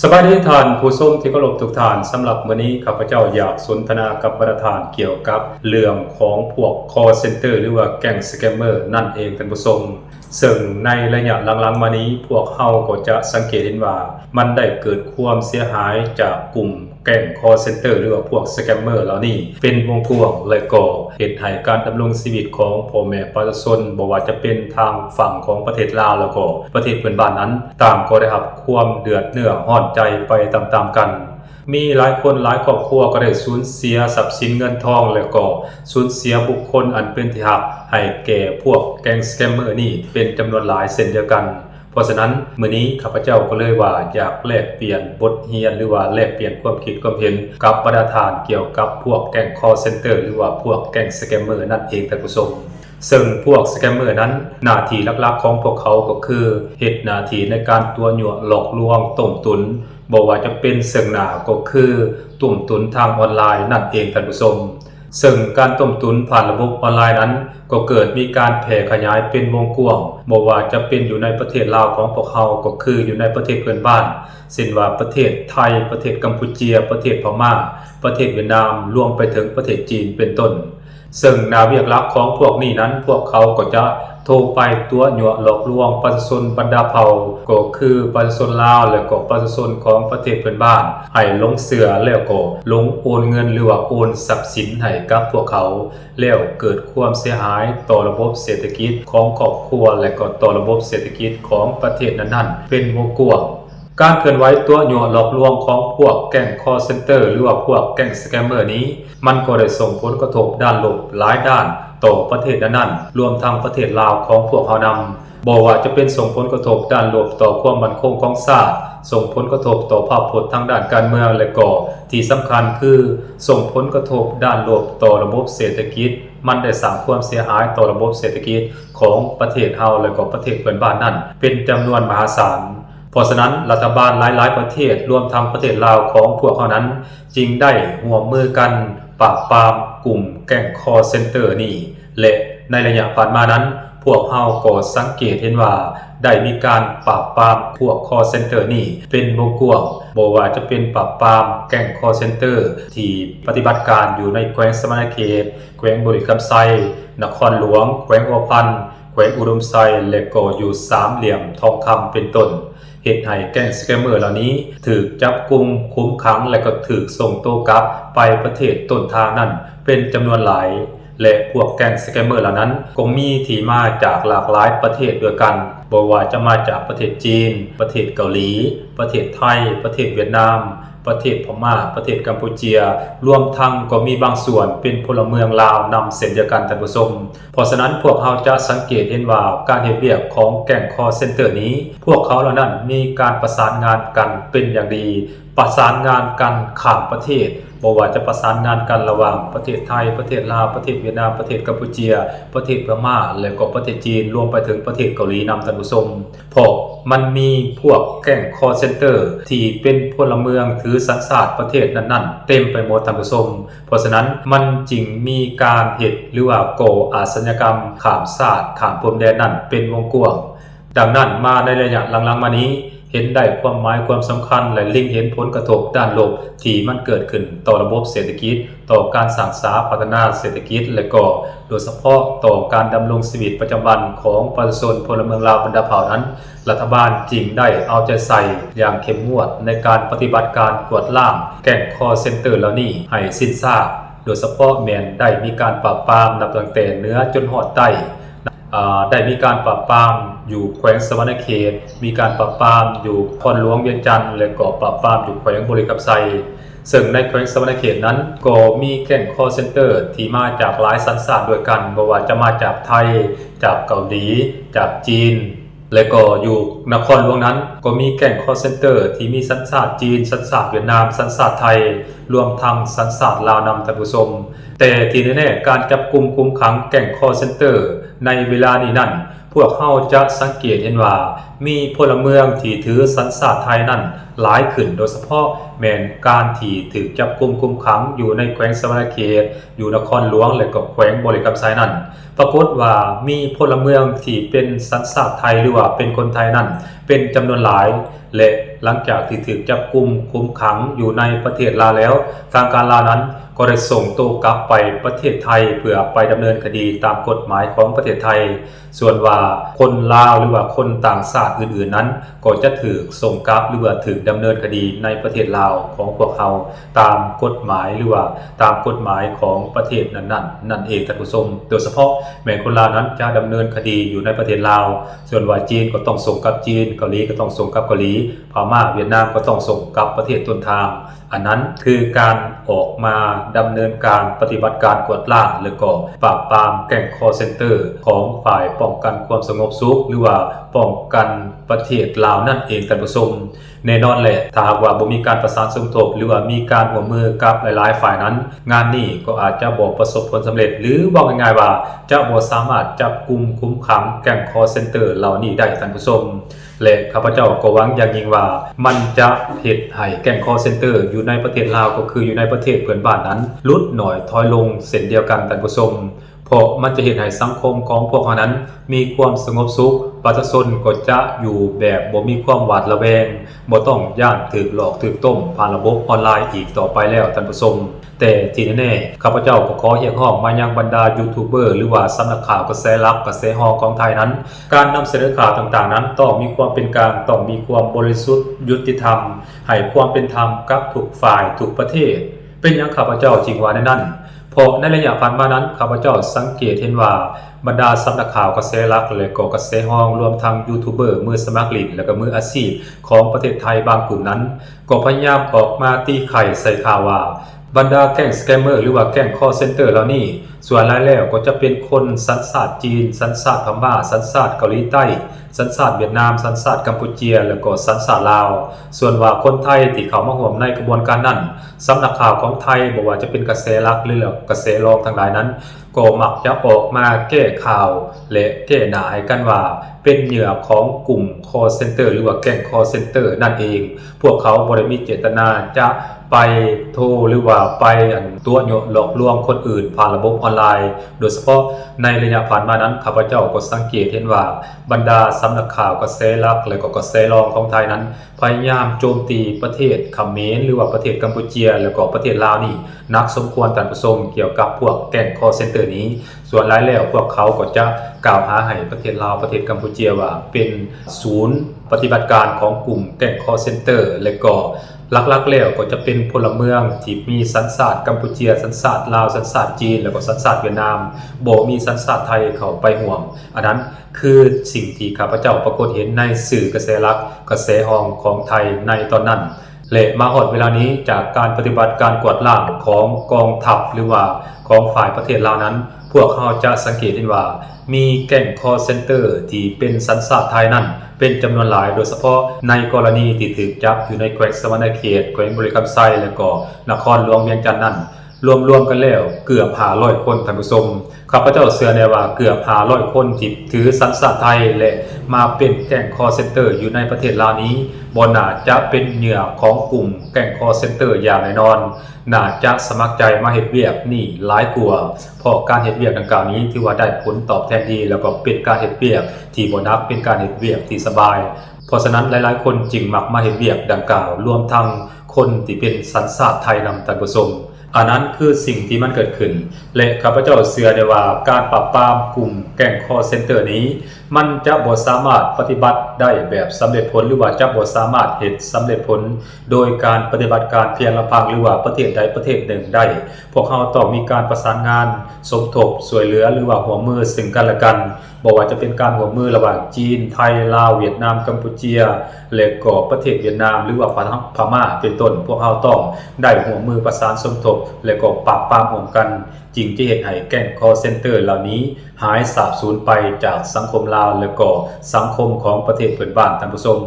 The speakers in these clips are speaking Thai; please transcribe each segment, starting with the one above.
สบายดีท่านผู้ชมที่เคารพทุกท่านสำหรับมื้อนี้ข้าพเจ้าอยากสนทนากับประธานเกี่ยวกับเรื่องของพวก call center หรือว่าแก๊งสแกมเมอร์นั่นเองท่านผู้ชมซึ่งในระยะหลังๆมานี้พวกเฮาก็จะสังเกตเห็นว่ามันได้เกิดความเสียหายจากกลุ่มแก๊ง call center หรือว่าพวกสแกมเมอร์เหล่านี้เป็นวงกว้างและก็เฮ็ดให้การดำรงชีวิตของพ่อแม่ประชาชนบ่ว่าจะเป็นทางฝั่งของประเทศลาวแล้วก็ประเทศเพื่อนบ้านนั้นต่างก็ได้รับความเดือดเนื้อร้อนใจไปตามๆกันมีหลายคนหลายครอบครัวก็ได้สูญเสียทรัพย์สินเงินทองแล้วก็สูญเสียบุคคลอันเป็นที่รักให้แก่พวกแก๊งสแกมเมอร์นี่เป็นจำนวนหลายเช่นเดียวกันเพราะฉะนั้นมื้อนี้ข้าพเจ้าก็เลยว่าอยากแลกเปลี่ยนบทเรียนหรือว่าแลกเปลี่ยนความคิดความเห็นกับประธานเกี่ยวกับพวกแก๊ง call center หรือว่าพวกแก๊งสแกมเมอร์นั่นเองท่านผู้ชมซึ่งพวกสแกมเมอร์นั้นหน้าที่หลักๆของพวกเขาก็คือเฮ็ดหน้าที่ในการตัวยั่วหลอกลวงต้มตุ๋นบ่ว่าจะเป็นเชิงหน้าก็คือต้มตุ๋นทางออนไลน์นั่นเองท่านผู้ชมซึ่งการต้มตุ๋นผ่านระบบออนไลน์นั้นก็เกิดมีการแผ่ขยายเป็นวงกว้างบ่ว่าจะเป็นอยู่ในประเทศลาวของพวกเขาก็คืออยู่ในประเทศเพื่อนบ้านเช่นว่าประเทศไทยประเทศกัมพูชาประเทศพม่าประเทศเวียดนามรวมไปถึงประเทศจีนเป็นต้นซึ่งหน้าเวียกหลักของพวกนี้นั้นพวกเขาก็จะโทรไปตัวยั่วหลอกลวงประชาชนบรรดาเผ่าก็คือประชาชนลาวและก็ประชาชนของประเทศเพื่อนบ้านให้ลงเชื่อแล้วก็ลงโอนเงินหรือว่าโอนทรัพย์สินให้กับพวกเขาแล้วเกิดความเสียหายต่อระบบเศรษฐกิจของครอบครัวและก็ต่อระบบเศรษฐกิจของประเทศนั้นๆเป็นวงกว้างการเคลื่อนไหวตัวยั่วหลอกลวงของพวกแก๊ง call center หรือว่าพวกแก๊งสแกมเมอร์นี้มันก็ได้ส่งผลกระทบด้านลบหลายด้านต่อประเทศนั้นๆรวมทั้งประเทศลาวของพวกเฮานำบ่ว่าจะเป็นส่งผลกระทบด้านลบต่อความมั่นคงของชาติส่งผลกระทบต่อภาพพจน์ทางด้านการเมืองและก็ที่สำคัญคือส่งผลกระทบด้านลบต่อระบบเศรษฐกิจมันได้สร้างความเสียหายต่อระบบเศรษฐกิจของประเทศเฮาและก็ประเทศเพื่อนบ้านนั้นเป็นจำนวนมหาศาลเพราะฉะนั้นรัฐบาลหลายๆประเทศรวมทั้งประเทศลาวของพวกเขานั้นจึงได้ร่วมมือกันปราบปรามกลุ่มแก๊ง call center นี้และในระยะผ่านมานั้นพวกเฮาก็สังเกตเห็นว่าได้มีการปราบปรามพวก call center นี้เป็นวงกว้างบ่ว่าจะเป็นปราบปรามแก๊ง call center ที่ปฏิบัติการอยู่ในแขวงสมณเขตแขวงบุรีคำไซนครหลวงแขวงหัวพันแขวงอุดมไซและก็อยู่สามเหลี่ยมทองคำเป็นต้นเหตุให้แก๊งสแกมเมอร์เหล่านี้ถูกจับกุมคุมขังและก็ถูกส่งตัวกลับไปประเทศต้นทางนั้นเป็นจำนวนหลายและพวกแก๊งสแกมเมอร์เหล่านั้นก็มีที่มาจากหลากหลายประเทศด้วยกันบ่ว่าจะมาจากประเทศจีนประเทศเกาหลีประเทศไทยประเทศเวียดนามประเทศพม่าประเทศกัมพูชารวมทั้งก็มีบางส่วนเป็นพลเมืองลาวนำเช่นเดียวกันท่านผู้ชมเพราะฉะนั้นพวกเขาจะสังเกตเห็นว่าการเฮ็ดเวียกของแก๊ง call center นี้พวกเขาเหล่านั้นมีการประสานงานกันเป็นอย่างดีประสานงานกันข้ามประเทศบ่ว่าจะประสานงานกันระหว่างประเทศไทยประเทศลาวประเทศเวียดนามประเทศกัมพูชาประเทศพม่าและก็ประเทศจีนรวมไปถึงประเทศเกาหลีนำท่านผู้ชมเพราะมันมีพวกแก๊ง call center ที่เป็นพลเมืองถือสัญชาติประเทศนั้นๆเต็มไปหมดท่านผู้ชมเพราะฉะนั้นมันจึงมีการเฮ็ดหรือว่าก่ออาชญากรรมข้ามชาติข้ามพรมแดนนั้นเป็นวงกว้างดังนั้นมาในระยะหลังๆมานี้เห็นได้ความหมายความสำคัญและเล็งเห็นผลกระทบด้านลบที่มันเกิดขึ้นต่อระบบเศรษฐกิจต่อการสร้างสรรค์พัฒนาเศรษฐกิจและก็โดยเฉพาะต่อการดำรงชีวิตประจำวันของประชาชนพลเมืองลาวบรรดาเผ่านั้นรัฐบาลจึงได้เอาใจใส่อย่างเข้มงวดในการปฏิบัติการกวดล้างแก๊ง call center เหล่านี้ให้สิ้นซากโดยเฉพาะแม้นได้มีการปราบปรามนับตั้งแต่เหนือจนฮอดใต้ได้มีการปราบปรามอยู่แขวงสวรรณเขตมีการปราบปรามอยู่นครหลวงเวียงจันทน์และก็ปราบปรามอยู่แขวงบุรีคำไซซึ่งในแขวงสวรรณเขตนั้นก็มีแก๊ง call center ที่มาจากหลายสัญชาติด้วยกันบ่ว่าจะมาจากไทยจากเกาหลีจากจีนและก็อยู่นครหลวงนั้นก็มีแก๊ง call center ที่มีสัญชาติจีนสัญชาติเวียดนามสัญชาติไทยรวมทั้งสัญชาติลาวนำท่านผู้ชมแต่ที่แน่ๆการจับกุมคุมขังแก๊ง call center ในเวลานี้นั้นพวกเขาจะสังเกตเห็นว่ามีพลเมืองที่ถือสัญชาติไทยนั้นหลายขึ้นโดยเฉพาะแม้นการที่ถูกจับกุมคุมขังอยู่ในแขวงสวรรณเขตอยู่นครหลวงและก็แขวงบุรีคำไซนั้นปรากฏว่ามีพลเมืองที่เป็นสัญชาติไทยหรือว่าเป็นคนไทยนั้นเป็นจำนวนหลายและ หลังจากที่ถูกจับกุมคุมขังอยู่ในประเทศลาวแล้วทางการลาวนั้นก็ได้ส่งตัวกลับไปประเทศไทยเพื่อไปดำเนินคดีตามกฎหมายของประเทศไทยส่วนว่าคนลาวหรือว่าคนต่างชาติอื่นๆนั้นก็จะถูกส่งกลับหรือว่าถูกดำเนินคดีในประเทศลาวของพวกเขาตามกฎหมายหรือว่าตามกฎหมายของประเทศนั้นๆนั่นเองท่านผู้ชมโดยเฉพาะแม้คนลาวนั้นจะดำเนินคดีอยู่ในประเทศลาวส่วนว่าจีนก็ต้องส่งกลับจีนเกาหลีก็ต้องส่งกลับเกาหลีพม่าเวียดนามก็ต้องส่งกลับประเทศต้นทางอันนั้นคือการออกมาดำเนินการปฏิบัติการกวดล้างหรือก็ปราบปรามแก๊งคอลเซ็นเตอร์ของฝ่ายป้องกันความสงบสุขหรือว่าป้องกันประเทศลาวนั่นเองท่านผู้ชมแน่นอนแหละถ้าหากว่าบ่มีการประสานสมทบหรือว่ามีการร่วมมือกับหลายๆฝ่ายนั้นงานนี้ก็อาจจะบ่ประสบผลสำเร็จหรือบอกง่ายๆว่าจะบ่สามารถจับกุมคุ้มขังแก๊งคอลเซ็นเตอร์เหล่านี้ได้ท่านผู้ชมและข้าพเจ้าก็หวังอย่างยิ่งว่ามันจะเฮ็ดให้แก๊งคอลเซ็นเตอร์อยู่ในประเทศลาวก็คืออยู่ในประเทศเพื่อนบ้านนั้นลดหน่อยถอยลงเส้นเดียวกันท่านผู้ชมเพราะมันจะเฮ็ดให้สังคมของพวกเขานั้นมีความสงบสุขประชาชนก็จะอยู่แบบบ่มีความหวาดระแวงบ่ต้องย่านถูกหลอกถูกต้มผ่านระบบออนไลน์อีกต่อไปแล้วท่านผู้ชมแต่ที่แน่ๆข้าพเจ้าก็ขอเรียกร้องมายังบรรดายูทูบเบอร์หรือว่าสำนักข่าวกระแสลับกระแสฮอของไทยนั้นการนำเสนอข่าวต่างๆนั้นต้องมีความเป็นกลางต้องมีความบริสุทธิ์ยุติธรรมให้ความเป็นธรรมกับทุกฝ่ายทุกประเทศเป็นอย่างข้าพเจ้าจริงว่าในนั้นเพราะในระยะผ่านมานั้นข้าพเจ้าสังเกตเห็นว่าบรรดาสำนักข่าวกระแสลักและก็กระแสฮองรวมทั้งยูทูบเบอร์มือสมัครเล่นและก็มืออาชีพของประเทศไทยบางกลุ่มนั้นก็พยายามออกมาตีไข่ใส่ข่าวว่าบรรดาแก๊งสแกมเมอร์หรือว่าแก๊งคอลเซ็นเตอร์เหล่านี้ส่วนรายแล้วก็จะเป็นคนสัญชาติจีนสัญชาติพม่าสัญชาติเกาหลีใต้สัญชาติเวียดนามสัญชาติกัมพูชาและก็สัญชาติลาวส่วนว่าคนไทยที่เข้ามาร่วมในกระบวนการนั้นสำนักข่าวของไทยบอกว่าจะเป็นกระแสหลักหรือกระแสรองทั้งหลายนั้นก็มักจะออกมาแก้ข่าวและแก้หน้าให้กันว่าเป็นเหยื่อของกลุ่มคอลเซ็นเตอร์หรือว่าแก๊งคอลเซ็นเตอร์นั่นเองพวกเขาบ่ได้มีเจตนาจะไปโทรหรือว่าไปตัวโยหลอกลวงคนอื่นผ่านระบบออนไลน์โดยเฉพาะในระยะผ่านมานั้นข้าพเจ้าก็สังเกตเห็นว่าบรรดาสำนักข่าวกระแสหลักและก็กระแสรองของไทยนั้นพยายามโจมตีประเทศเขมรหรือว่าประเทศกัมพูชาและก็ประเทศลาวนี่นักสมควรท่านผู้ชมเกี่ยวกับพวกแก๊งคอลเซ็นเตอร์นี้ส่วนหลายแล้วพวกเขาก็จะกล่าวหาให้ประเทศลาวประเทศกัมพูชาว่าเป็นศูนย์ปฏิบัติการของกลุ่มแก๊งคอลเซ็นเตอร์และก็หลักๆแล้วก็จะเป็นพลเมืองที่มีสัญชาติกัมพูชาสัญชาติลาวสัญชาติจีนแล้วก็สัญชาติเวียดนามบ่มีสัญชาติไทยเข้าไปร่วมอันนั้นคือสิ่งที่ข้าพเจ้าปรากฏเห็นในสื่อกระแสหลักกระแสฮองของไทยในตอนนั้นและมาฮอดเวลานี้จากการปฏิบัติการกวาดล้างของกองทัพหรือว่าของฝ่ายประเทศลาวนั้นพวกเขาจะสังเกตเห็นว่ามีแก๊งคอลเซ็นเตอร์ที่เป็นสัญชาติไทยนั้นเป็นจำนวนหลายโดยเฉพาะในกรณีที่ถูกจับอยู่ในแขวงสะวรรณเขตแขวงบุรีรัมย์ไซและก็นครหลวงเวียงจันทน์นั้นรวมๆกันแล้วเกือบ500คนท่านผู้ชมข้าพเจ้าเชื่อแน่ว่าเกือบ500คนที่ถือสัญชาติไทยและมาเป็นแก๊งคอลเซ็นเตอร์อยู่ในประเทศลาวนี้บ่น่าจะเป็นเหยื่อของกลุ่มแก๊งคอลเซ็นเตอร์อย่างแน่นอนน่าจะสมัครใจมาเฮ็ดเวียกนี่หลายกว่าเพราะการเฮ็ดเวียกดังกล่าวนี้ถือว่าได้ผลตอบแทนดีแล้วก็เป็นการเฮ็ดเวียกที่บ่หนักเป็นการเฮ็ดเวียกที่สบายเพราะฉะนั้นหลายๆคนจึงมักมาเฮ็ดเวียกดังกล่าวรวมทั้งคนที่เป็นสัญชาติไทยนำท่านผู้ชมอันนั้นคือสิ่งที่มันเกิดขึ้นและข้าพเจ้าเชื่อได้ว่าการปราบปรามกลุ่มแก๊งคอลเซ็นเตอร์นี้มันจะบ่สามารถปฏิบัติได้แบบสำเร็จผลหรือว่าจะบ่สามารถเฮ็ดสำเร็จผลโดยการปฏิบัติการเพียงลำพังหรือว่าประเทศใดประเทศหนึ่งได้พวกเราต้องมีการประสานงานสมทบช่วยเหลือหรือว่าร่วมมือซึ่งกันและกันบ่ว่าจะเป็นการร่วมมือระหว่างจีนไทยลาวเวียดนามกัมพูชาและก็ประเทศเวียดนามหรือว่าพม่าเป็นต้นพวกเราต้องได้ร่วมมือประสานสมทบและก็ปราบปรามร่วมกันจึงจะเฮ็ดให้แก๊งคอลเซ็นเตอร์เหล่านี้หายสาบสูญไปจากสังคมลาวและก็สังคมของประเทศเพื่อนบ้านท่านผู้ชม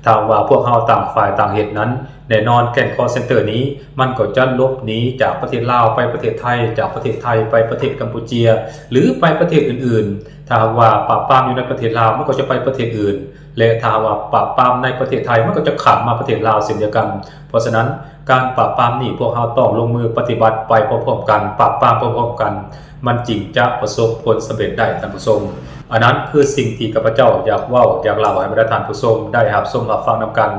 ถ้าว่าพวกเราต่างฝ่ายต่างเฮ็ดนั้นแน่นอนแก๊งคอลเซ็นเตอร์นี้มันก็จะหลบหนีจากประเทศลาวไปประเทศไทยจากประเทศไทยไปประเทศกัมพูชาหรือไปประเทศอื่นๆถ้าว่าปราบปรามอยู่ในประเทศลาวมันก็จะไปประเทศอื่นและถ้าว่าปราบปรามในประเทศไทยมันก็จะข้ามมาประเทศลาวเช่นเดียวกันเพราะฉะนั้นการปราบปรามนี่พวกเราต้องลงมือปฏิบัติไปพร้อมๆกันปราบปรามพร้อมๆกันมันจริงจะประสบผลสำเร็จได้ท่านผู้ชม อันนั้นคือสิ่งที่ข้าพเจ้าอยากเว้าอยากเล่าให้บรรดาท่านผู้ชมได้รับชมรับฟังนำกัน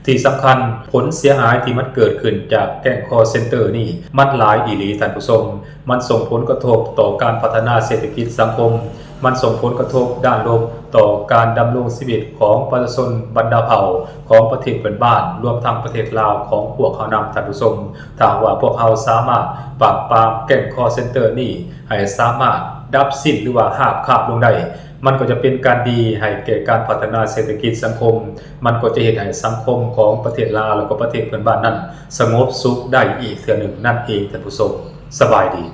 ที่สำคัญผลเสียหายที่มันเกิดขึ้นจากแก๊ง call center นี่มันหลายอีหลีท่านผู้ชมมันส่งผลกระทบต่อการพัฒนาเศรษฐกิจสังคมมันส่งผลกระทบด้านลบต่อการดำรงชีวิตของประชาชนบรรดาเผ่าของประเทศเพื่อนบ้านรวมทั้งประเทศลาวของพวกเขานำท่านผู้ชมถ้าว่าพวกเขาสามารถปราบปรามแก๊ง call center นี่ให้สามารถดับสิ้นหรือว่าหาบคาบลงได้มันก็จะเป็นการดีให้แก่การพัฒนาเศรษฐกิจสังคมมันก็จะเฮ็ดให้สังคมของประเทศลาวแล้วก็ประเทศเพื่อนบ้านนั้นสงบสุขได้อีกเทื่อหนึ่งนั่นเองท่านผู้ชมสบายดี